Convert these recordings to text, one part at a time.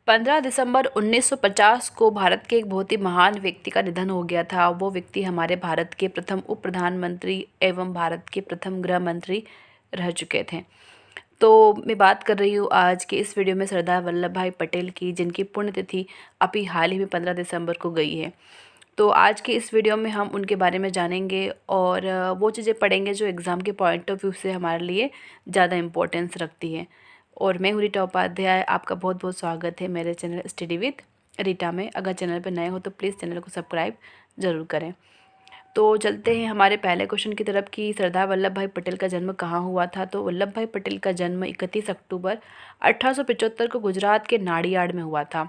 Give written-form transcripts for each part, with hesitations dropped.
15 दिसंबर 1950 को भारत के एक बहुत ही महान व्यक्ति का निधन हो गया था। वो व्यक्ति हमारे भारत के प्रथम उप प्रधानमंत्री एवं भारत के प्रथम गृह मंत्री रह चुके थे। तो मैं बात कर रही हूँ आज के इस वीडियो में सरदार वल्लभ भाई पटेल की, जिनकी पुण्यतिथि अभी हाल ही में 15 दिसंबर को गई है। तो आज के इस वीडियो में हम उनके बारे में जानेंगे और वो चीज़ें पढ़ेंगे जो एग्ज़ाम के पॉइंट ऑफ व्यू से हमारे लिए ज़्यादा इम्पोर्टेंस रखती है। और मैं हूँ रीटा उपाध्याय, आपका बहुत बहुत स्वागत है मेरे चैनल स्टडी विद रीटा में। अगर चैनल पर नए हो तो प्लीज़ चैनल को सब्सक्राइब ज़रूर करें। तो चलते हैं हमारे पहले क्वेश्चन की तरफ कि सरदार वल्लभ भाई पटेल का जन्म कहाँ हुआ था। तो वल्लभ भाई पटेल का जन्म 31 अक्टूबर 1875 को गुजरात के नाडियाड में हुआ था।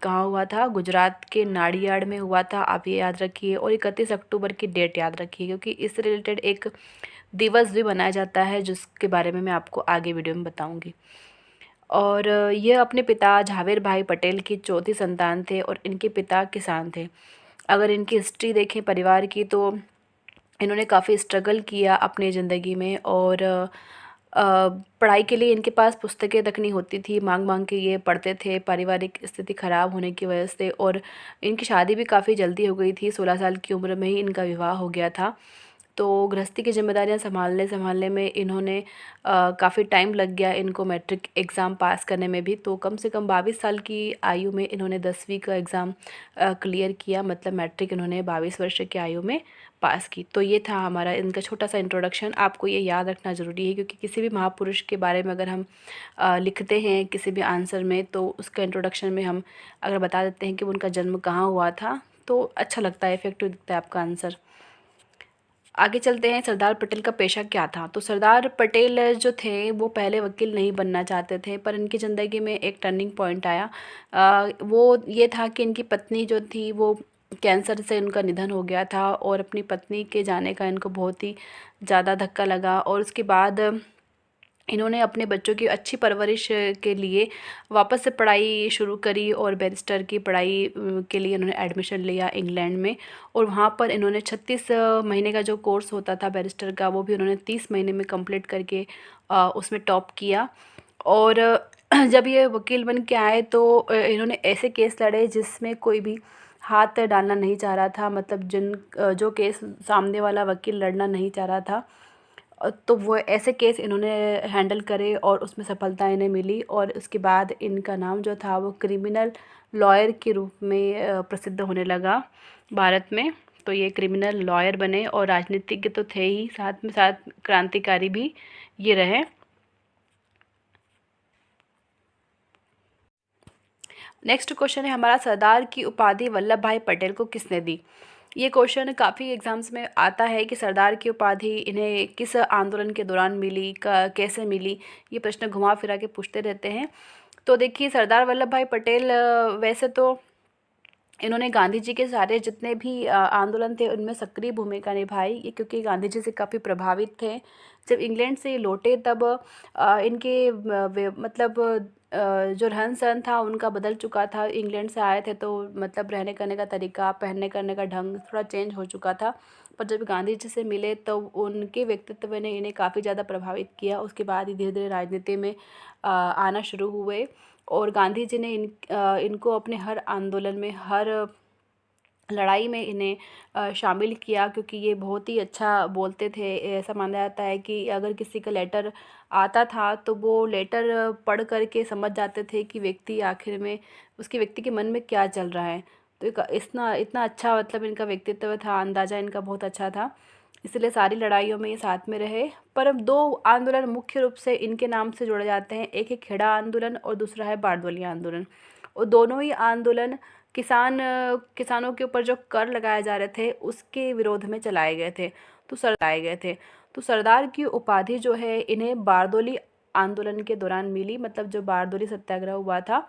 कहाँ हुआ था? गुजरात के नाडियाड में हुआ था, आप ये याद रखिए। और 31 अक्टूबर की डेट याद रखिए, क्योंकि इससे रिलेटेड एक दिवस भी बनाया जाता है जिसके बारे में मैं आपको आगे वीडियो में बताऊँगी। और ये अपने पिता झावेर भाई पटेल की चौथी संतान थे और इनके पिता किसान थे। अगर इनकी हिस्ट्री देखें परिवार की, तो इन्होंने काफ़ी स्ट्रगल किया अपनी ज़िंदगी में। और पढ़ाई के लिए इनके पास पुस्तकें तक नहीं होती थी, मांग मांग के ये पढ़ते थे, पारिवारिक स्थिति ख़राब होने की वजह से। और इनकी शादी भी काफ़ी जल्दी हो गई थी, 16 साल की उम्र में ही इनका विवाह हो गया था। तो गृहस्थी की जिम्मेदारियां संभालने संभालने में इन्होंने काफ़ी टाइम लग गया इनको मैट्रिक एग्ज़ाम पास करने में भी। तो कम से कम 22 साल की आयु में इन्होंने 10वीं का एग्ज़ाम क्लियर किया, मतलब मैट्रिक इन्होंने 22 वर्ष की आयु में पास की। तो ये था हमारा इनका छोटा सा इंट्रोडक्शन। आपको ये याद रखना ज़रूरी है, क्योंकि किसी भी महापुरुष के बारे में अगर हम लिखते हैं किसी भी आंसर में, तो उसका इंट्रोडक्शन में हम अगर बता देते हैं कि उनका जन्म कहाँ हुआ था, तो अच्छा लगता है, इफेक्टिव दिखता है आपका आंसर। आगे चलते हैं, सरदार पटेल का पेशा क्या था। तो सरदार पटेल जो थे वो पहले वकील नहीं बनना चाहते थे, पर इनकी ज़िंदगी में एक टर्निंग पॉइंट आया। वो ये था कि इनकी पत्नी जो थी वो कैंसर से उनका निधन हो गया था, और अपनी पत्नी के जाने का इनको बहुत ही ज़्यादा धक्का लगा। और उसके बाद इन्होंने अपने बच्चों की अच्छी परवरिश के लिए वापस से पढ़ाई शुरू करी, और बैरिस्टर की पढ़ाई के लिए इन्होंने एडमिशन लिया इंग्लैंड में। और वहाँ पर इन्होंने 36 महीने का जो कोर्स होता था बैरिस्टर का, वो भी उन्होंने 30 महीने में कंप्लीट करके उसमें टॉप किया। और जब ये वकील बन के आए तो इन्होंने ऐसे केस लड़े जिसमें कोई भी हाथ डालना नहीं चाह रहा था, मतलब जो केस सामने वाला वकील लड़ना नहीं चाह रहा था, तो वो ऐसे केस इन्होंने हैंडल करे और उसमें सफलता इन्हें मिली। और उसके बाद इनका नाम जो था वो क्रिमिनल लॉयर के रूप में प्रसिद्ध होने लगा भारत में। तो ये क्रिमिनल लॉयर बने, और राजनीतिज्ञ तो थे ही, साथ में साथ क्रांतिकारी भी ये रहे। नेक्स्ट क्वेश्चन है हमारा, सरदार की उपाधि वल्लभ भाई पटेल को किसने दी। ये क्वेश्चन काफ़ी एग्जाम्स में आता है कि सरदार की उपाधि इन्हें किस आंदोलन के दौरान मिली, कैसे मिली। ये प्रश्न घुमा फिरा के पूछते रहते हैं। तो देखिए, सरदार वल्लभ भाई पटेल वैसे तो इन्होंने गांधी जी के सारे जितने भी आंदोलन थे उनमें सक्रिय भूमिका निभाई, ये क्योंकि गांधी जी से काफ़ी प्रभावित थे। जब इंग्लैंड से ये लौटे तब इनके मतलब जो रहन सहन था उनका बदल चुका था। इंग्लैंड से आए थे तो मतलब रहने करने का तरीका, पहनने करने का ढंग थोड़ा चेंज हो चुका था। पर जब गांधी जी से मिले तो उनके व्यक्तित्व ने इन्हें काफ़ी ज़्यादा प्रभावित किया। उसके बाद ही धीरे धीरे राजनीति में आना शुरू हुए, और गांधी जी ने इनको अपने हर आंदोलन में, हर लड़ाई में इन्हें शामिल किया, क्योंकि ये बहुत ही अच्छा बोलते थे। ऐसा माना जाता है कि अगर किसी का लेटर आता था तो वो लेटर पढ़ करके समझ जाते थे कि व्यक्ति आखिर में उसके व्यक्ति के मन में क्या चल रहा है। तो इतना इतना अच्छा मतलब इनका व्यक्तित्व था, अंदाज़ा इनका बहुत अच्छा था, इसलिए सारी लड़ाइयों में ये साथ में रहे। पर अब दो आंदोलन मुख्य रूप से इनके नाम से जोड़े जाते हैं, एक है खेड़ा आंदोलन और दूसरा है बारडोली आंदोलन। और दोनों ही आंदोलन किसानों के ऊपर जो कर लगाए जा रहे थे उसके विरोध में चलाए गए थे। तो सरदार की उपाधि जो है इन्हें बारडोली आंदोलन के दौरान मिली, मतलब जो बारडोली सत्याग्रह हुआ था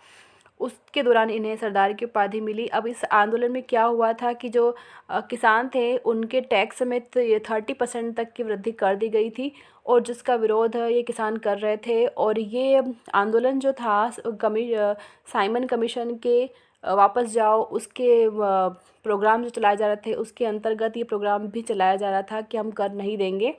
उसके दौरान इन्हें सरदार की उपाधि मिली। अब इस आंदोलन में क्या हुआ था कि जो किसान थे उनके टैक्स में तो ये 30% तक की वृद्धि कर दी गई थी, और जिसका विरोध ये किसान कर रहे थे। और ये आंदोलन जो था साइमन कमीशन के वापस जाओ उसके प्रोग्राम जो चलाए जा रहे थे उसके अंतर्गत ये प्रोग्राम भी चलाया जा रहा था कि हम कर नहीं देंगे।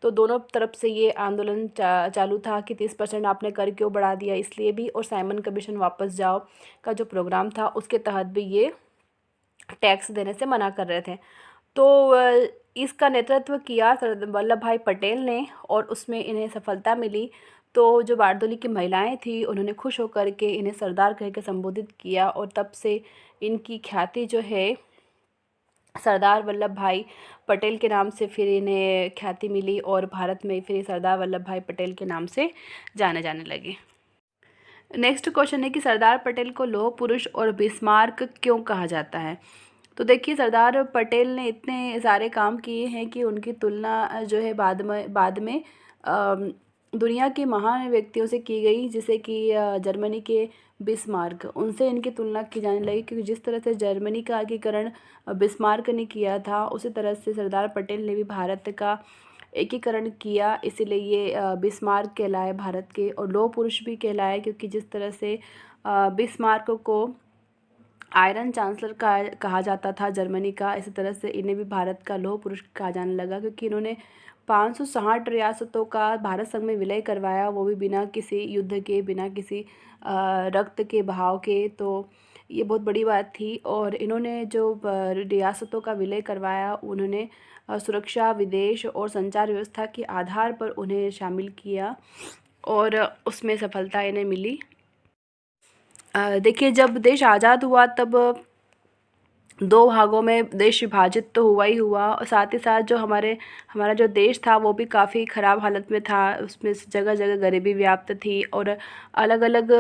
तो दोनों तरफ से ये आंदोलन चालू था कि 30% आपने कर क्यों बढ़ा दिया, इसलिए भी, और साइमन कमीशन वापस जाओ का जो प्रोग्राम था उसके तहत भी ये टैक्स देने से मना कर रहे थे। तो इसका नेतृत्व किया सरदार वल्लभ भाई पटेल ने और उसमें इन्हें सफलता मिली। तो जो बारडोली की महिलाएं थी उन्होंने खुश होकर के इन्हें सरदार कह के संबोधित किया और तब से इनकी ख्याति जो है सरदार वल्लभ भाई पटेल के नाम से फिर इन्हें ख्याति मिली और भारत में फिर सरदार वल्लभ भाई पटेल के नाम से जाने जाने लगे। नेक्स्ट क्वेश्चन है कि सरदार पटेल को लौह पुरुष और बिस्मार्क क्यों कहा जाता है। तो देखिए, सरदार पटेल ने इतने सारे काम किए हैं कि उनकी तुलना जो है बाद में दुनिया के महान व्यक्तियों से की गई, जैसे कि जर्मनी के बिस्मार्क, उनसे इनकी तुलना की जाने लगी, क्योंकि जिस तरह से जर्मनी का एकीकरण बिस्मार्क ने किया था उसी तरह से सरदार पटेल ने भी भारत का एकीकरण किया, इसीलिए ये बिस्मार्क कहलाए भारत के, और लौह पुरुष भी कहलाए क्योंकि जिस तरह से बिस्मार्क को आयरन चांसलर कहा जाता था जर्मनी का, इसी तरह से इन्हें भी भारत का लौह पुरुष कहा जाने लगा, क्योंकि इन्होंने 560 रियासतों का भारत संघ में विलय करवाया, वो भी बिना किसी युद्ध के, बिना किसी रक्त के बहाव के। तो ये बहुत बड़ी बात थी। और इन्होंने जो रियासतों का विलय करवाया, उन्होंने सुरक्षा, विदेश और संचार व्यवस्था के आधार पर उन्हें शामिल किया और उसमें सफलता इन्हें मिली। देखिए, जब देश आज़ाद हुआ तब 2 भागों में देश विभाजित तो हुआ ही हुआ, और साथ ही साथ जो हमारा जो देश था वो भी काफ़ी ख़राब हालत में था। उसमें जगह जगह गरीबी व्याप्त थी और अलग अलग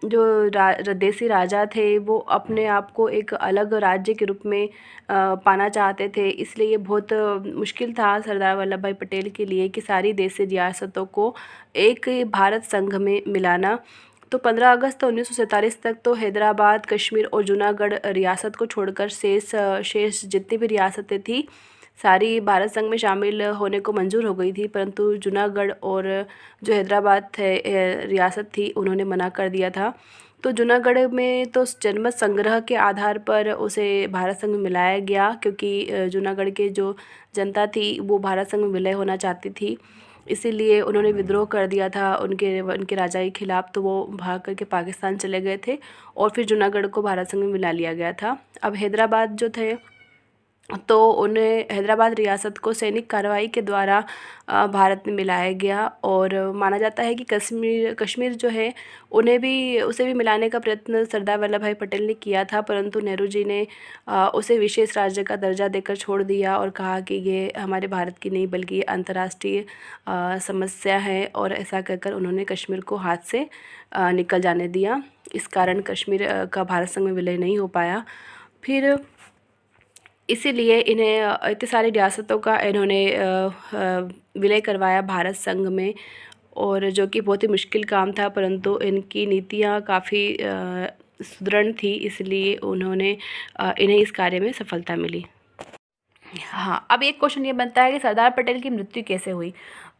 जो देसी राजा थे वो अपने आप को एक अलग राज्य के रूप में पाना चाहते थे। इसलिए ये बहुत मुश्किल था सरदार वल्लभ भाई पटेल के लिए कि सारी देसी रियासतों को एक भारत संघ में मिलाना। तो 15 अगस्त 1947 तक तो हैदराबाद, कश्मीर और जूनागढ़ रियासत को छोड़कर शेष जितनी भी रियासतें थी सारी भारत संघ में शामिल होने को मंजूर हो गई थी, परंतु जूनागढ़ और जो हैदराबाद रियासत थी उन्होंने मना कर दिया था। तो जूनागढ़ में तो जनमत संग्रह के आधार पर उसे भारत संघ में मिलाया गया, क्योंकि जूनागढ़ के जो जनता थी वो भारत संघ में विलय होना चाहती थी, इसीलिए उन्होंने विद्रोह कर दिया था उनके राजा के खिलाफ। तो वो भाग करके पाकिस्तान चले गए थे और फिर जूनागढ़ को भारत संघ में मिला लिया गया था। अब हैदराबाद जो थे तो उन्हें हैदराबाद रियासत को सैनिक कार्रवाई के द्वारा भारत में मिलाया गया, और माना जाता है कि कश्मीर जो है उसे भी मिलाने का प्रयत्न सरदार वल्लभ भाई पटेल ने किया था, परंतु नेहरू जी ने उसे विशेष राज्य का दर्जा देकर छोड़ दिया और कहा कि ये हमारे भारत की नहीं बल्कि अंतर्राष्ट्रीय समस्या है, और ऐसा कहकर उन्होंने कश्मीर को हाथ से निकल जाने दिया। इस कारण कश्मीर का भारत संघ में विलय नहीं हो पाया। फिर इसीलिए इन्हें इतनी सारी रियासतों का इन्होंने विलय करवाया भारत संघ में, और जो कि बहुत ही मुश्किल काम था, परंतु इनकी नीतियाँ काफ़ी सुदृढ़ थी, इसलिए उन्होंने इन्हें इस कार्य में सफलता मिली। हाँ, अब एक क्वेश्चन ये बनता है कि सरदार पटेल की मृत्यु कैसे हुई।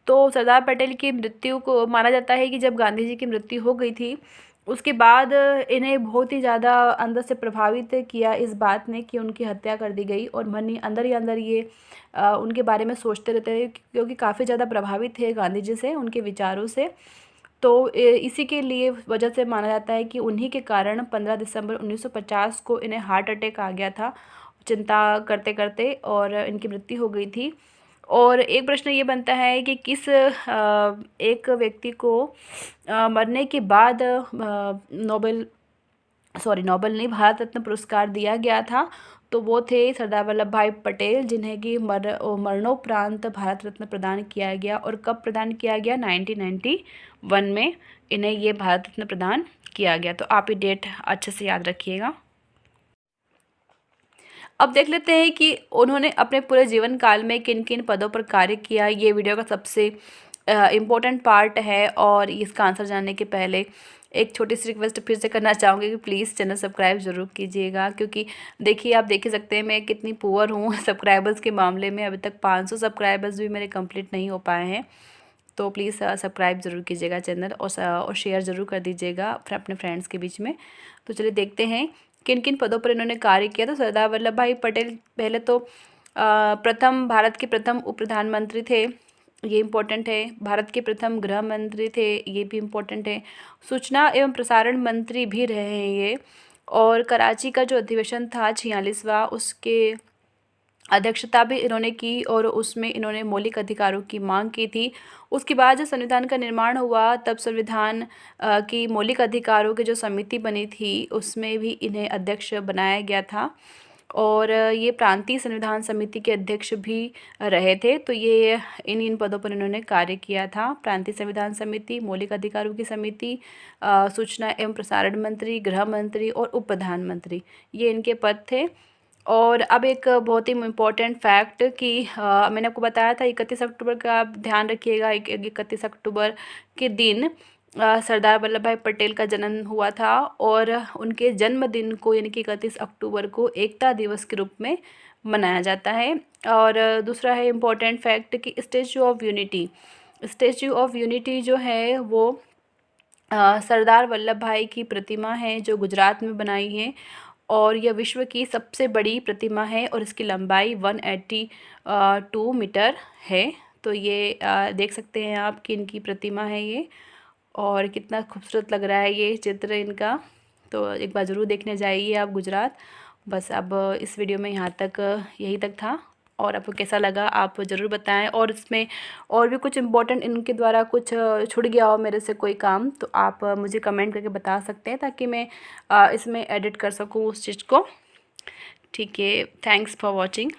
तो सरदार पटेल की मृत्यु को माना जाता है कि जब गांधी जी की मृत्यु हो गई थी उसके बाद इन्हें बहुत ही ज़्यादा अंदर से प्रभावित किया इस बात ने कि उनकी हत्या कर दी गई, और मन ही अंदर ये उनके बारे में सोचते रहते हैं, क्योंकि काफ़ी ज़्यादा प्रभावित थे गांधी जी से, उनके विचारों से। तो इसी के लिए वजह से माना जाता है कि उन्हीं के कारण 15 दिसंबर 1950 को इन्हें हार्ट अटैक आ गया था चिंता करते करते, और इनकी मृत्यु हो गई थी। और एक प्रश्न ये बनता है कि किस एक व्यक्ति को मरने के बाद नोबेल नहीं, भारत रत्न पुरस्कार दिया गया था। तो वो थे सरदार वल्लभ भाई पटेल, जिन्हें कि मरणोपरांत भारत रत्न प्रदान किया गया। और कब प्रदान किया गया? 1991 में इन्हें ये भारत रत्न प्रदान किया गया। तो आप ये डेट अच्छे से याद रखिएगा। अब देख लेते हैं कि उन्होंने अपने पूरे जीवन काल में किन किन पदों पर कार्य किया। ये वीडियो का सबसे इम्पोर्टेंट पार्ट है, और इसका आंसर जानने के पहले एक छोटी सी रिक्वेस्ट फिर से करना चाहूँगी कि प्लीज़ चैनल सब्सक्राइब ज़रूर कीजिएगा, क्योंकि देखिए आप देख ही सकते हैं मैं कितनी पुअर हूँ सब्सक्राइबर्स के मामले में। अभी तक 500 सब्सक्राइबर्स भी मेरे कंप्लीट नहीं हो पाए हैं। तो प्लीज़ सब्सक्राइब ज़रूर कीजिएगा चैनल, और शेयर ज़रूर कर दीजिएगा अपने फ्रेंड्स के बीच में। तो चलिए देखते हैं किन किन पदों पर इन्होंने कार्य किया। तो सरदार वल्लभ भाई पटेल पहले तो भारत के प्रथम उप प्रधानमंत्री थे, ये इम्पोर्टेंट है। भारत के प्रथम गृह मंत्री थे, ये भी इम्पोर्टेंट है। सूचना एवं प्रसारण मंत्री भी रहे हैं ये। और कराची का जो अधिवेशन था 46वां, उसके अध्यक्षता भी इन्होंने की और उसमें इन्होंने मौलिक अधिकारों की मांग की थी। उसके बाद जब संविधान का निर्माण हुआ तब संविधान की मौलिक अधिकारों की जो समिति बनी थी उसमें भी इन्हें अध्यक्ष बनाया गया था। और ये प्रांतीय संविधान समिति के अध्यक्ष भी रहे थे। तो ये इन पदों पर इन्होंने कार्य किया था। प्रांतीय संविधान समिति, मौलिक अधिकारों की समिति, सूचना एवं प्रसारण मंत्री, गृह मंत्री और उप प्रधानमंत्री, ये इनके पद थे। और अब एक बहुत ही इम्पोर्टेंट फैक्ट कि मैंने आपको बताया था 31 अक्टूबर का, आप ध्यान रखिएगा। 31 अक्टूबर के दिन सरदार वल्लभ भाई पटेल का जन्म हुआ था और उनके जन्मदिन को यानी कि 31 अक्टूबर को एकता दिवस के रूप में मनाया जाता है। और दूसरा है इम्पोर्टेंट फैक्ट कि स्टैचू ऑफ यूनिटी जो है वो सरदार वल्लभ भाई की प्रतिमा है जो गुजरात में बनाई है। और यह विश्व की सबसे बड़ी प्रतिमा है और इसकी लंबाई 182 मीटर है। तो ये देख सकते हैं आप कि इनकी प्रतिमा है ये, और कितना खूबसूरत लग रहा है ये चित्र इनका। तो एक बार ज़रूर देखने जाइए आप गुजरात। बस अब इस वीडियो में यहाँ तक, यही तक था। और आपको कैसा लगा आप ज़रूर बताएं। और इसमें और भी कुछ इम्पोर्टेंट इनके द्वारा कुछ छूट गया हो मेरे से कोई काम, तो आप मुझे कमेंट करके बता सकते हैं ताकि मैं इसमें एडिट कर सकूँ उस चीज़ को। ठीक है, थैंक्स फॉर वॉचिंग।